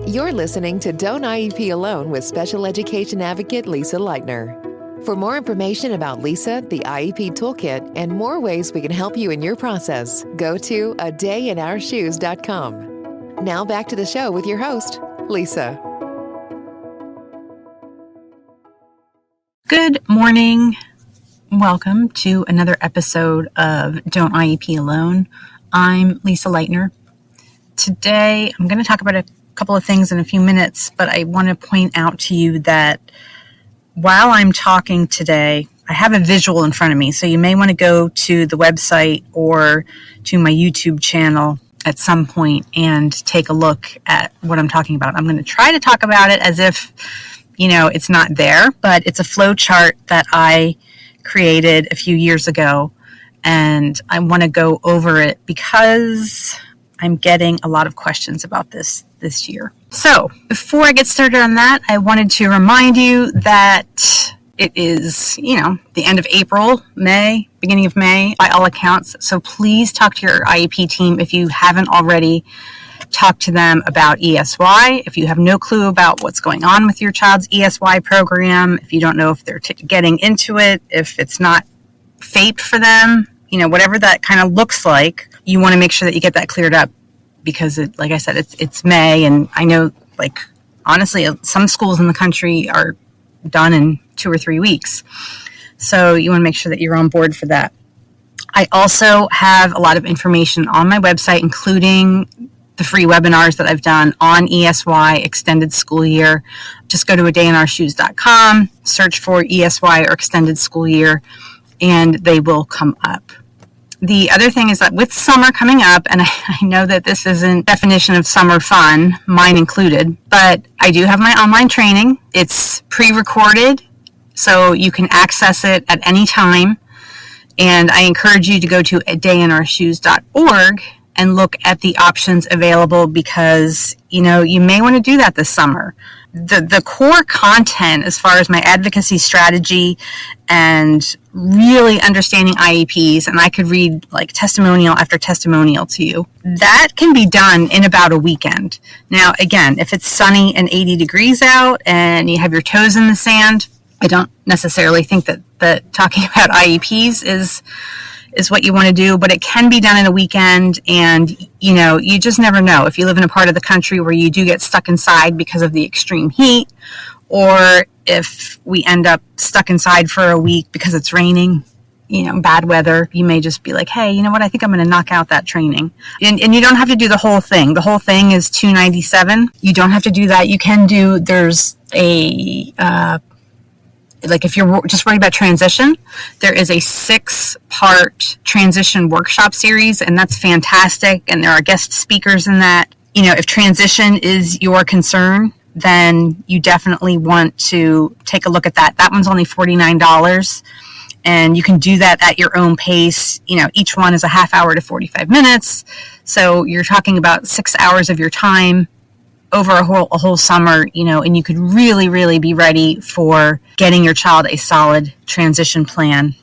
You're listening to Don't IEP Alone with Special Education Advocate Lisa Lightner. For more information about Lisa, the IEP Toolkit, and more ways we can help you in your process, go to adayinourshoes.com. Now back to the show with your host, Lisa. Good morning. Welcome to another episode of Don't IEP Alone. I'm Lisa Lightner. Today, I'm going to talk about a couple of things in a few minutes, but I want to point out to you that while I'm talking today, I have a visual in front of me, so you may want to go to the website or to my YouTube channel at some point and take a look at what I'm talking about. I'm going to try to talk about it as if, it's not there, but it's a flowchart that I created a few years ago, and I want to go over it because I'm getting a lot of questions about this year. So before I get started on that, I wanted to remind you that it is, the end of April, May, beginning of May, by all accounts. So please talk to your IEP team if you haven't already. Talk to them about ESY. If you have no clue about what's going on with your child's ESY program, if you don't know if they're getting into it, if it's not FAPE for them, whatever that kind of looks like, you want to make sure that you get that cleared up because, like I said, it's May, and I know, honestly, some schools in the country are done in 2 or 3 weeks. So you want to make sure that you're on board for that. I also have a lot of information on my website, including the free webinars that I've done on ESY extended school year. Just go to adayinourshoes.com, search for ESY or extended school year, and they will come up. The other thing is that with summer coming up, and I know that this isn't definition of summer fun, mine included, but I do have my online training. It's pre-recorded, so you can access it at any time. And I encourage you to go to adayinourshoes.org and look at the options available because, you may want to do that this summer. The core content as far as my advocacy strategy and really understanding IEPs, and I could read testimonial after testimonial to you, that can be done in about a weekend. Now, again, if it's sunny and 80 degrees out and you have your toes in the sand, I don't necessarily think that talking about IEPs is what you want to do, but it can be done in a weekend, and you just never know. If you live in a part of the country where you do get stuck inside because of the extreme heat, or if we end up stuck inside for a week because it's raining, bad weather, you may just be like, hey, you know what, I think I'm going to knock out that training. And you don't have to do the whole thing. The whole thing is $297. You don't have to do that. You can do, there's a if you're just worried about transition, there is a 6-part transition workshop series, and that's fantastic. And there are guest speakers in that. If transition is your concern, then you definitely want to take a look at that. That one's only $49, and you can do that at your own pace. Each one is a half hour to 45 minutes. So you're talking about 6 hours of your time over a whole summer, and you could really, really be ready for getting your child a solid transition plan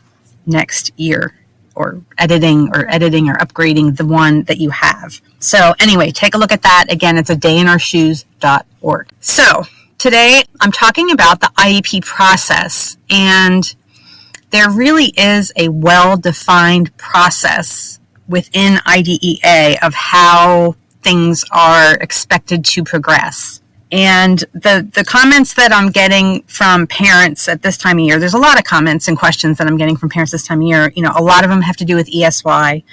next year, or editing or upgrading the one that you have. So anyway, take a look at that. Again, it's adayinourshoes.org. So today I'm talking about the IEP process, and there really is a well-defined process within IDEA of how things are expected to progress. And the comments that I'm getting from parents at this time of year, there's a lot of comments and questions that I'm getting from parents this time of year. A lot of them have to do with ESY,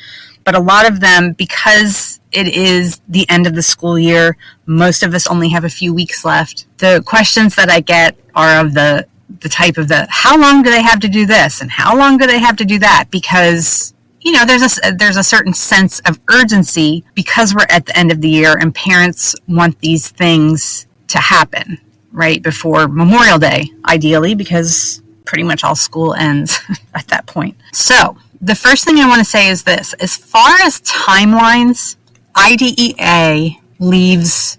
but a lot of them, because it is the end of the school year, most of us only have a few weeks left. The questions that I get are of the type of how long do they have to do this? And how long do they have to do that? Because there's a certain sense of urgency because we're at the end of the year, and parents want these things to happen right before Memorial Day, ideally, because pretty much all school ends at that point. So the first thing I want to say is this: as far as timelines, IDEA leaves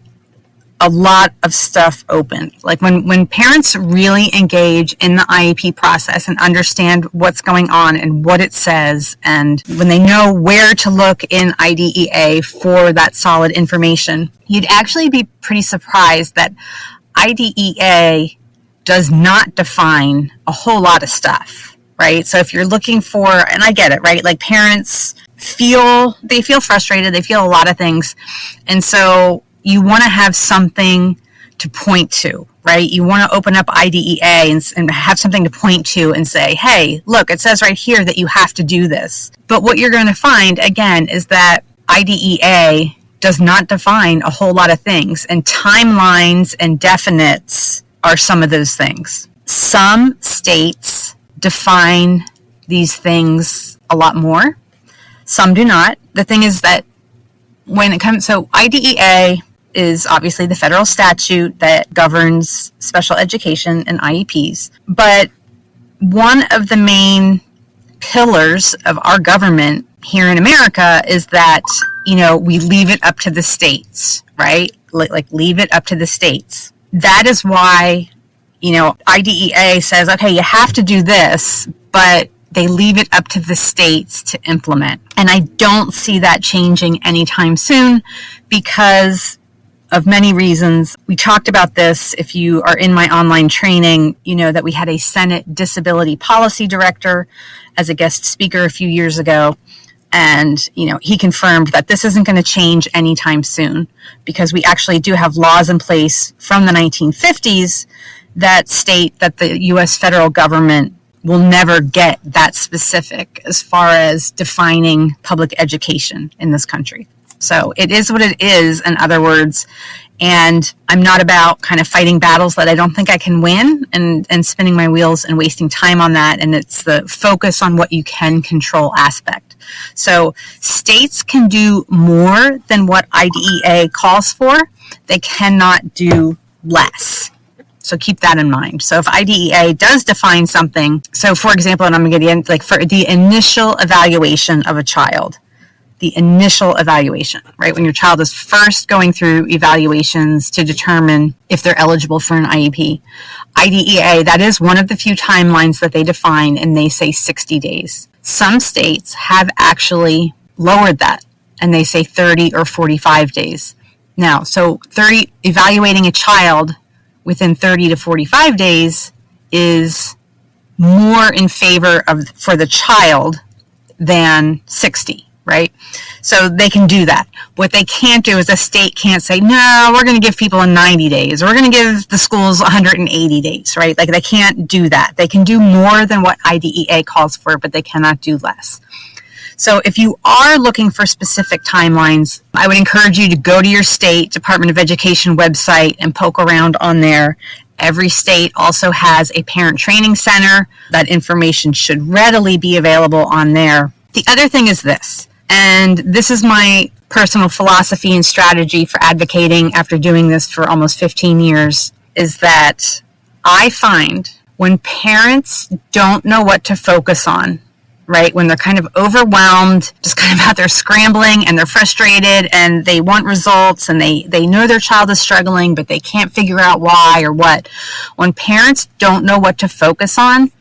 a lot of stuff open. Like when parents really engage in the IEP process and understand what's going on and what it says, and when they know where to look in IDEA for that solid information, you'd actually be pretty surprised that IDEA does not define a whole lot of stuff, right? So if you're looking for, and I get it, right? Like parents feel frustrated, they feel a lot of things. And so you want to have something to point to, right? You want to open up IDEA and have something to point to and say, hey, look, it says right here that you have to do this. But what you're going to find, again, is that IDEA does not define a whole lot of things, and timelines and definites are some of those things. Some states define these things a lot more. Some do not. The thing is that when it comes, so IDEA is obviously the federal statute that governs special education and IEPs. But one of the main pillars of our government here in America is that, we leave it up to the states, right? Like leave it up to the states. That is why, IDEA says, okay, you have to do this, but they leave it up to the states to implement. And I don't see that changing anytime soon because of many reasons. We talked about this. If you are in my online training, you know that we had a Senate Disability Policy Director as a guest speaker a few years ago. And, he confirmed that this isn't going to change anytime soon because we actually do have laws in place from the 1950s that state that the U.S. federal government will never get that specific as far as defining public education in this country. So it is what it is, in other words, and I'm not about kind of fighting battles that I don't think I can win and spinning my wheels and wasting time on that, and it's the focus on what you can control aspect. So states can do more than what IDEA calls for. They cannot do less. So keep that in mind. So if IDEA does define something, so for example, and I'm going to get into, like, for the initial evaluation of a child, the initial evaluation, right? When your child is first going through evaluations to determine if they're eligible for an IEP. IDEA, that is one of the few timelines that they define, and they say 60 days. Some states have actually lowered that, and they say 30 or 45 days. Now, so evaluating a child within 30 to 45 days is more in favor for the child than 60. Right? So they can do that. What they can't do is a state can't say, no, we're going to give people 90 days, or we're going to give the schools 180 days, right? Like they can't do that. They can do more than what IDEA calls for, but they cannot do less. So if you are looking for specific timelines, I would encourage you to go to your state Department of Education website and poke around on there. Every state also has a parent training center. That information should readily be available on there. The other thing is this. And this is my personal philosophy and strategy for advocating after doing this for almost 15 years, is that I find when parents don't know what to focus on, right, when they're kind of overwhelmed, just kind of out there scrambling and they're frustrated and they want results and they know their child is struggling, but they can't figure out why or what. When parents don't know what to focus on,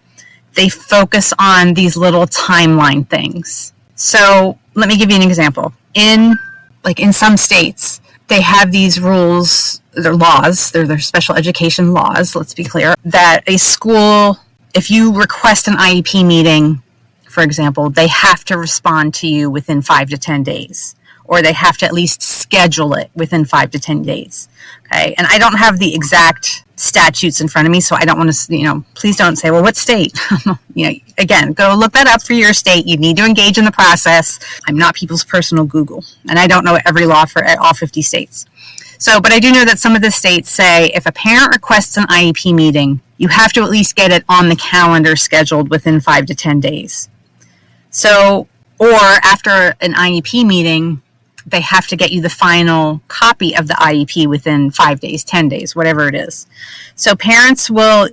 they focus on these little timeline things. So let me give you an example. In some states, they have these rules, they're laws, they're their special education laws, let's be clear, that a school, if you request an IEP meeting, for example, they have to respond to you within 5 to 10 days, or they have to at least schedule it within 5 to 10 days. Okay. And I don't have the statutes in front of me, so I don't want to, please don't say, well, what state? Again, go look that up for your state. You need to engage in the process. I'm not people's personal Google, and I don't know every law for all 50 states. So, but I do know that some of the states say if a parent requests an IEP meeting, you have to at least get it on the calendar scheduled within 5 to 10 days. So, or after an IEP meeting, they have to get you the final copy of the IEP within 5 days, 10 days, whatever it is. So parents will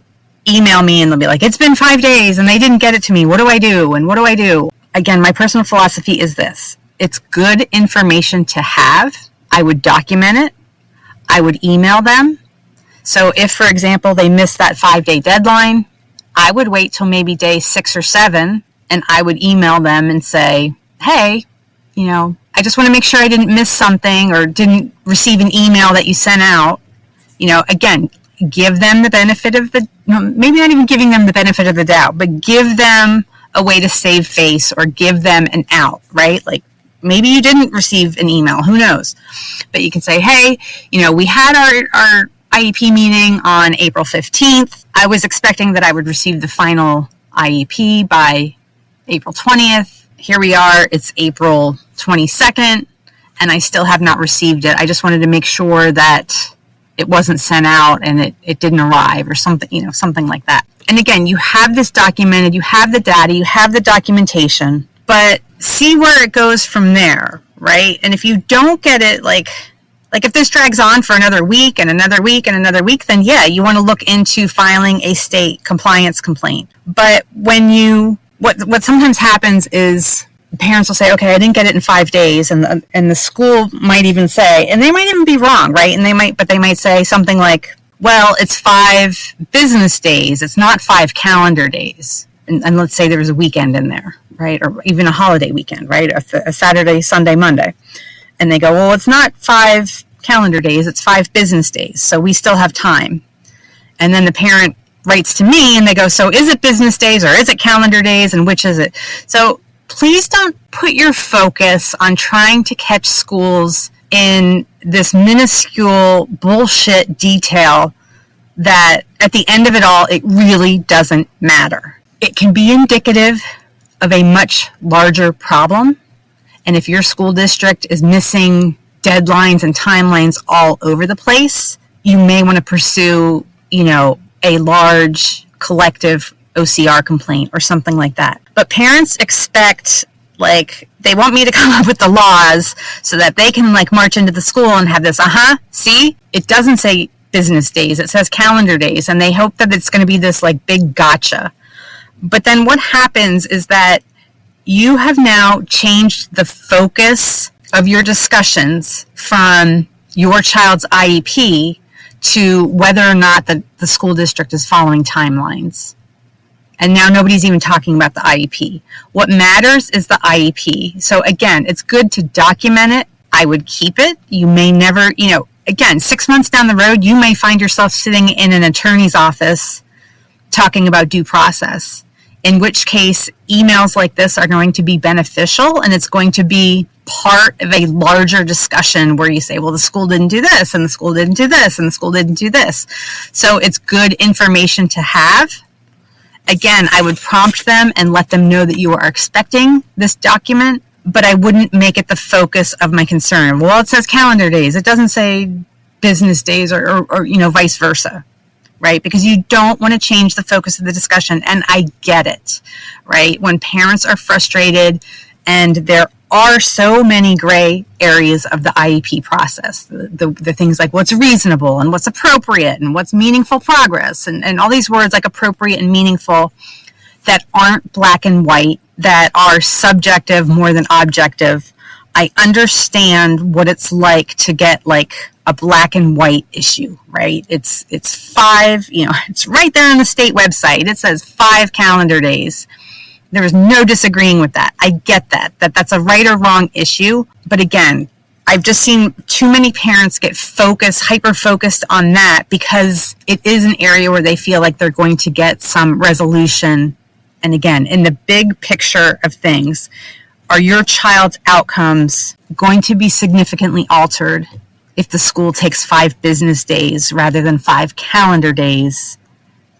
email me and they'll be like, it's been 5 days and they didn't get it to me. What do I do? And what do I do? Again, my personal philosophy is this. It's good information to have. I would document it. I would email them. So if, for example, they missed that 5-day deadline, I would wait till maybe day 6 or 7, and I would email them and say, hey, I just want to make sure I didn't miss something or didn't receive an email that you sent out. Again, give them the benefit of maybe not even giving them the benefit of the doubt, but give them a way to save face or give them an out, right? Like maybe you didn't receive an email, who knows? But you can say, hey, we had our IEP meeting on April 15th. I was expecting that I would receive the final IEP by April 20th. Here we are, it's April 22nd, and I still have not received it. I just wanted to make sure that it wasn't sent out and it didn't arrive or something, something like that. And again, you have this documented, you have the data, you have the documentation, but see where it goes from there, right? And if you don't get it, like if this drags on for another week and another week and another week, then yeah, you want to look into filing a state compliance complaint. But when what sometimes happens is parents will say, okay, I didn't get it in 5 days, and the school might even say, and they might even be wrong, right? And they might say something like, well, it's 5 business days, it's not 5 calendar days. And let's say there was a weekend in there, right? Or even a holiday weekend, right? A Saturday, Sunday, Monday. And they go, well, it's not 5 calendar days, it's 5 business days, so we still have time. And then the parent writes to me and they go, so is it business days or is it calendar days, and which is it? So please don't put your focus on trying to catch schools in this minuscule bullshit detail that at the end of it all, it really doesn't matter. It can be indicative of a much larger problem. And if your school district is missing deadlines and timelines all over the place, you may want to pursue, a large collective OCR complaint or something like that. But parents expect, they want me to come up with the laws so that they can march into the school and have this, see, it doesn't say business days, it says calendar days, and they hope that it's going to be this big gotcha. But then what happens is that you have now changed the focus of your discussions from your child's IEP to whether or not the school district is following timelines. And now nobody's even talking about the IEP. What matters is the IEP. So again, it's good to document it. I would keep it. You may never, again, 6 months down the road, you may find yourself sitting in an attorney's office talking about due process, in which case emails like this are going to be beneficial, and it's going to be part of a larger discussion where you say, well, the school didn't do this, and the school didn't do this, and the school didn't do this. So it's good information to have. Again, I would prompt them and let them know that you are expecting this document, but I wouldn't make it the focus of my concern. Well, it says calendar days. It doesn't say business days or vice versa, right? Because you don't want to change the focus of the discussion. And I get it, right? When parents are frustrated and there are so many gray areas of the IEP process, the things like what's reasonable and what's appropriate and what's meaningful progress and all these words like appropriate and meaningful that aren't black and white, that are subjective more than objective. I understand what it's like to get a black and white issue, right? It's 5, it's right there on the state website. It says 5 calendar days. There is no disagreeing with that. I get that's a right or wrong issue. But again, I've just seen too many parents get hyper-focused on that because it is an area where they feel like they're going to get some resolution. And again, in the big picture of things, are your child's outcomes going to be significantly altered if the school takes 5 business days rather than 5 calendar days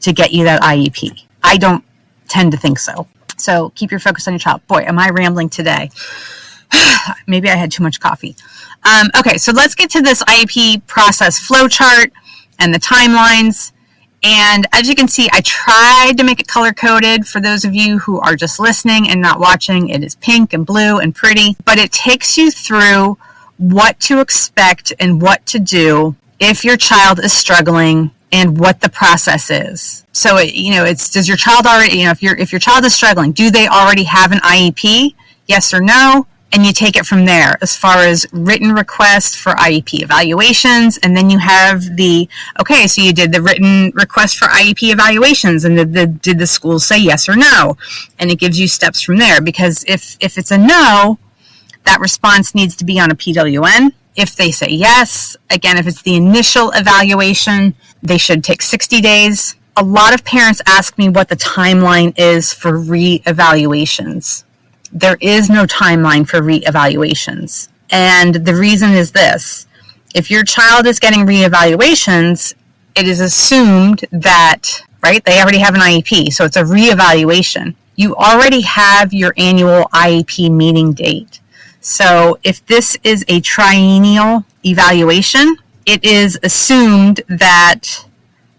to get you that IEP? I don't tend to think so. So keep your focus on your child. Boy, am I rambling today. Maybe I had too much coffee. Okay, so let's get to this IEP process flowchart and the timelines. And as you can see, I tried to make it color-coded for those of you who are just listening and not watching. It is pink and blue and pretty, but it takes you through what to expect and what to do if your child is struggling and what the process is. So, does your child already, if your child is struggling, do they already have an IEP? Yes or no? and you take it from there as far as written requests for IEP evaluations. And then you have so you did the written request for IEP evaluations, and did the school say yes or no? And it gives you steps from there, because if it's a no, that response needs to be on a PWN. If they say yes, again, if it's the initial evaluation, they should take 60 days. A lot of parents ask me what the timeline is for reevaluations. There is no timeline for reevaluations. And the reason is this: if your child is getting reevaluations, it is assumed that, right, they already have an IEP, so it's a reevaluation. You already have your annual IEP meeting date. So if this is a triennial evaluation, it is assumed that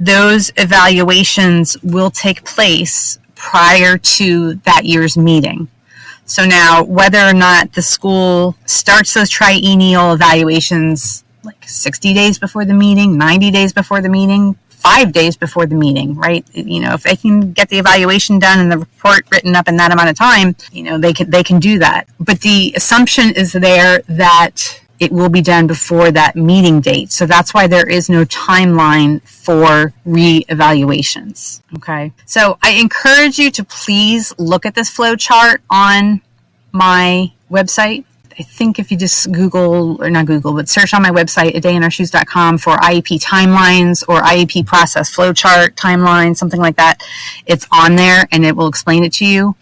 those evaluations will take place prior to that year's meeting. So now, whether or not the school starts those triennial evaluations like 60 days before the meeting, 90 days before the meeting, 5 days before the meeting, right? If they can get the evaluation done and the report written up in that amount of time, they can do that. But the assumption is there that it will be done before that meeting date. So that's why there is no timeline for re-evaluations. Okay. So I encourage you to please look at this flow chart on my website. I think if you just search on my website, adayinourshoes.com for IEP timelines or IEP process flowchart timeline, something like that, it's on there and it will explain it to you.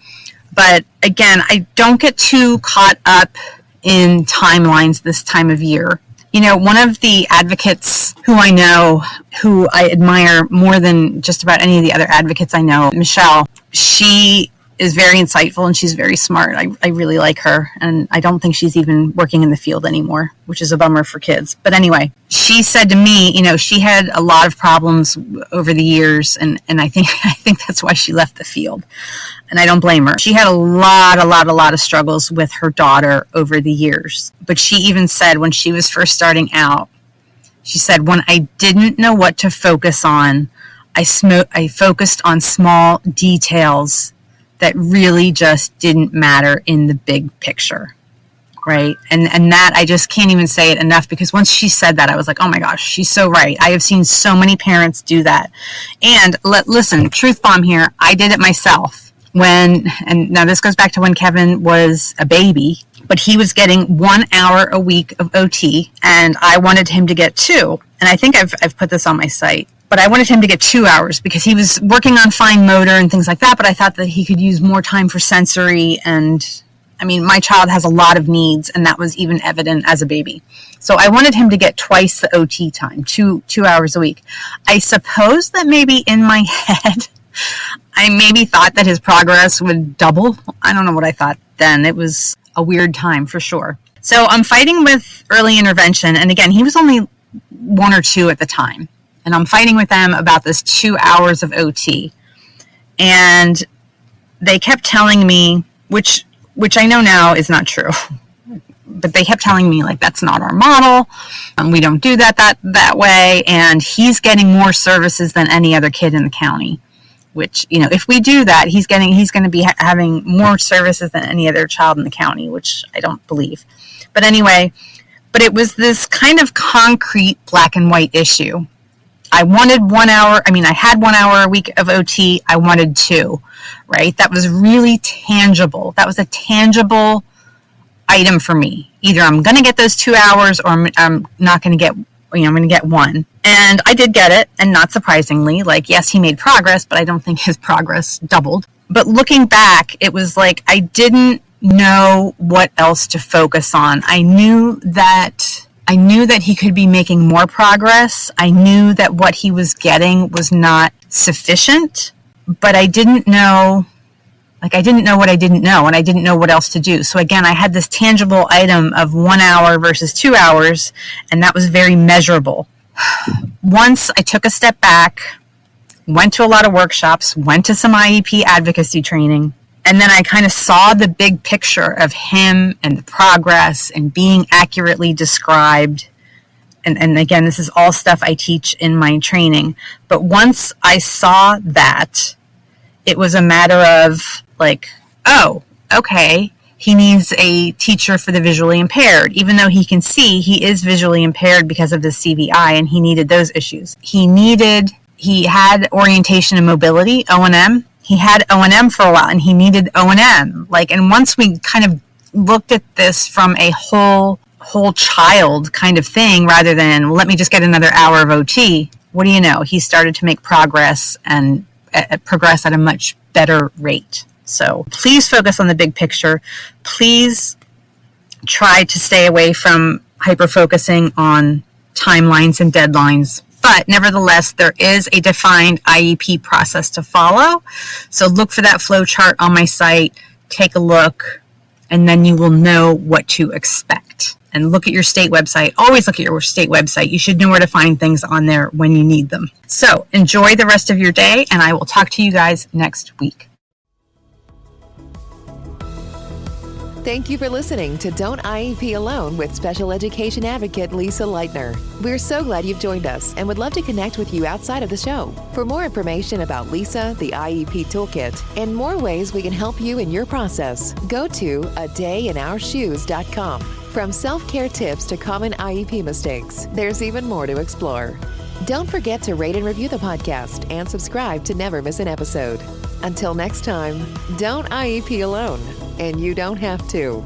But again, I don't get too caught up in timelines this time of year. One of the advocates who I know, who I admire more than just about any of the other advocates I know, Michelle, she is very insightful and she's very smart. I really like her, and I don't think she's even working in the field anymore, which is a bummer for kids. But anyway, she said to me, she had a lot of problems over the years, and I think that's why she left the field. And I don't blame her. She had a lot of struggles with her daughter over the years. But she even said when she was first starting out, she said, when I didn't know what to focus on, I focused on small details that really just didn't matter in the big picture, right? And that, I just can't even say it enough, because once she said that, I was like, oh my gosh, she's so right. I have seen so many parents do that. And listen, truth bomb here, I did it myself. And now this goes back to when Kevin was a baby, but he was getting 1 hour a week of OT, and I wanted him to get 2. And I think I've put this on my site. But I wanted him to get 2 hours because he was working on fine motor and things like that. But I thought that he could use more time for sensory. And my child has a lot of needs, and that was even evident as a baby. So I wanted him to get twice the OT time, 2 hours a week. I suppose that maybe in my head, I maybe thought that his progress would double. I don't know what I thought then. It was a weird time for sure. So I'm fighting with early intervention. And again, he was only 1 or 2 at the time. And I'm fighting with them about this 2 hours of OT. And they kept telling me, which I know now is not true, but they kept telling me, like, that's not our model. We don't do that way. And he's getting more services than any other kid in the county, which, if we do that, he's going to be having more services than any other child in the county, which I don't believe. But anyway, it was this kind of concrete black and white issue. I wanted 1 hour. I had 1 hour a week of OT. I wanted 2, right? That was really tangible. That was a tangible item for me. Either I'm going to get those 2 hours, or I'm not going to get, I'm going to get 1. And I did get it. And not surprisingly, yes, he made progress, but I don't think his progress doubled. But looking back, it was like I didn't know what else to focus on. I knew that he could be making more progress. I knew that what he was getting was not sufficient, but I didn't know what I didn't know, and I didn't know what else to do. So again, I had this tangible item of 1 hour versus 2 hours, and that was very measurable. Once I took a step back, went to a lot of workshops, went to some IEP advocacy training, and then I kind of saw the big picture of him and the progress and being accurately described. And again, this is all stuff I teach in my training. But once I saw that, it was a matter of oh, okay, he needs a teacher for the visually impaired. Even though he can see, he is visually impaired because of the CVI, and he needed those issues. He had orientation and mobility, O&M. He had O&M for a while, and he needed O&M. And once we kind of looked at this from a whole child kind of thing, rather than, well, let me just get another hour of OT, what do you know? He started to make progress and progress at a much better rate. So please focus on the big picture. Please try to stay away from hyper-focusing on timelines and deadlines. But nevertheless, there is a defined IEP process to follow. So look for that flowchart on my site, take a look, and then you will know what to expect. And look at your state website. Always look at your state website. You should know where to find things on there when you need them. So enjoy the rest of your day, and I will talk to you guys next week. Thank you for listening to Don't IEP Alone with Special Education Advocate Lisa Lightner. We're so glad you've joined us and would love to connect with you outside of the show. For more information about Lisa, the IEP Toolkit, and more ways we can help you in your process, go to adayinourshoes.com. From self-care tips to common IEP mistakes, there's even more to explore. Don't forget to rate and review the podcast and subscribe to never miss an episode. Until next time, don't IEP alone, and you don't have to.